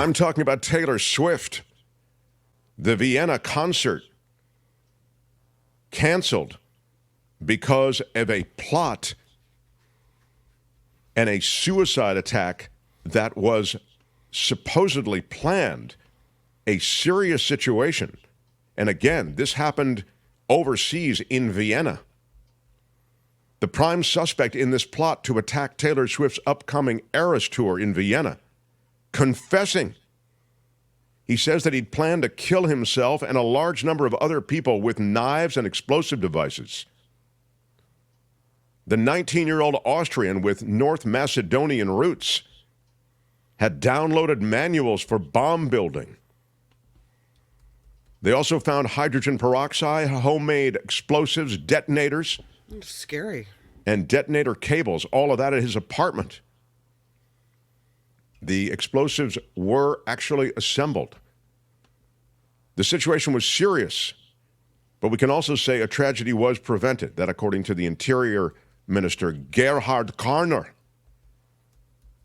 I'm talking about Taylor Swift. The Vienna concert canceled because of a plot and a suicide attack that was supposedly planned. A serious situation. And again, this happened overseas in Vienna. The prime suspect in this plot to attack Taylor Swift's upcoming Eras tour in Vienna, confessing. He says that he'd planned to kill himself and a large number of other people with knives and explosive devices. The 19-year-old Austrian with North Macedonian roots had downloaded manuals for bomb building. They also found hydrogen peroxide, homemade explosives, detonators. Scary. And detonator cables, all of that at his apartment. The explosives were actually assembled. The situation was serious, but we can also say a tragedy was prevented. That, according to the Interior Minister Gerhard Karner.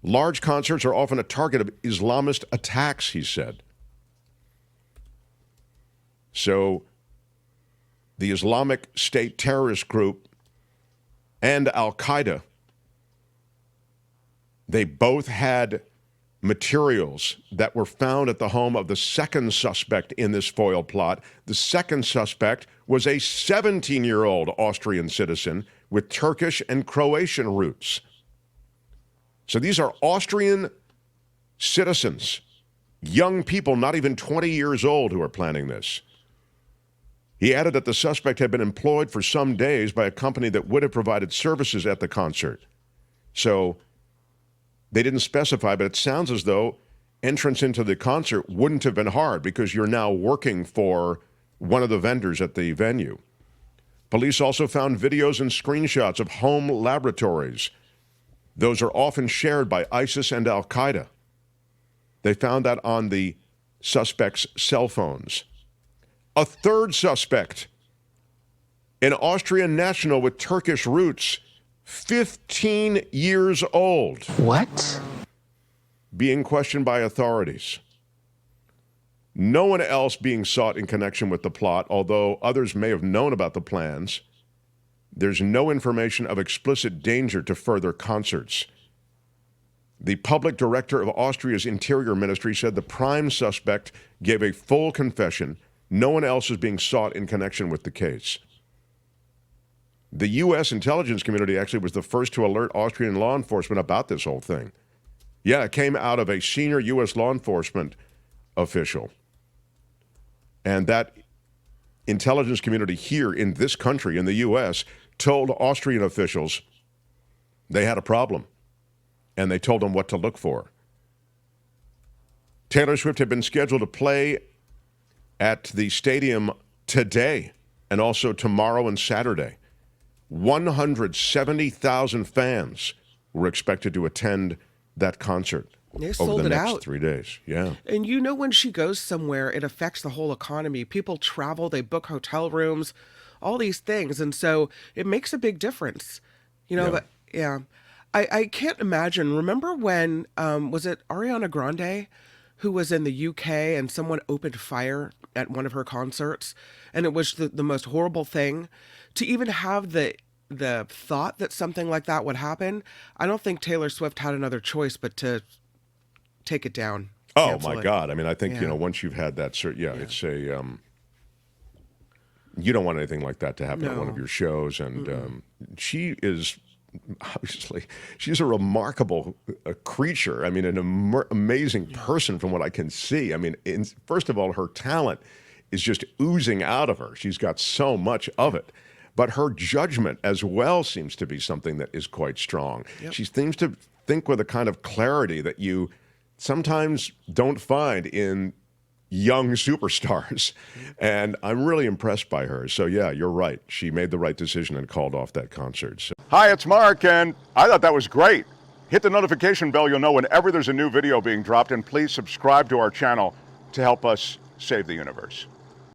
Large concerts are often a target of Islamist attacks, he said. So the Islamic State terrorist group and Al-Qaeda, they both had materials that were found at the home of the second suspect in this foil plot. The second suspect was a 17-year-old Austrian citizen with Turkish and Croatian roots. So these are Austrian citizens, young people, not even 20 years old, who are planning this. He added that the suspect had been employed for some days by a company that would have provided services at the concert. So they didn't specify, but it sounds as though entrance into the concert wouldn't have been hard because you're now working for one of the vendors at the venue. Police also found videos and screenshots of home laboratories. Those are often shared by ISIS and Al-Qaeda. They found that on the suspect's cell phones. A third suspect, an Austrian national with Turkish roots, 15 years old. What? Being questioned by authorities. No one else being sought in connection with the plot, although others may have known about the plans. There's no information of explicit danger to further concerts. The public director of Austria's Interior Ministry said the prime suspect gave a full confession. No one else is being sought in connection with the case. The U.S. intelligence community actually was the first to alert Austrian law enforcement about this whole thing. Yeah, it came out of a senior U.S. law enforcement official. And that intelligence community here in this country, in the U.S., told Austrian officials they had a problem. And they told them what to look for. Taylor Swift had been scheduled to play at the stadium today and also tomorrow and Saturday. 170,000 fans were expected to attend that concert over the next 3 days. Yeah. And you know, when she goes somewhere, it affects the whole economy. People travel, they book hotel rooms, all these things. And so it makes a big difference. You know, but yeah. I can't imagine. Remember when, was it Ariana Grande who was in the UK and someone opened fire at one of her concerts? And it was the most horrible thing. To even have the thought that something like that would happen, I don't think Taylor Swift had another choice but to take it down. Oh, my God. I mean, I think, you know, once you've had that, it's a, you don't want anything like that to happen at one of your shows. And she is, obviously, she's a remarkable creature. I mean, an amazing person from what I can see. I mean, first of all, her talent is just oozing out of her. She's got so much of it. But her judgment as well seems to be something that is quite strong. Yep. She seems to think with a kind of clarity that you sometimes don't find in young superstars. And I'm really impressed by her. So yeah, you're right. She made the right decision and called off that concert. So. Hi, it's Mark, and I thought that was great. Hit the notification bell. You'll know whenever there's a new video being dropped, and please subscribe to our channel to help us save the universe.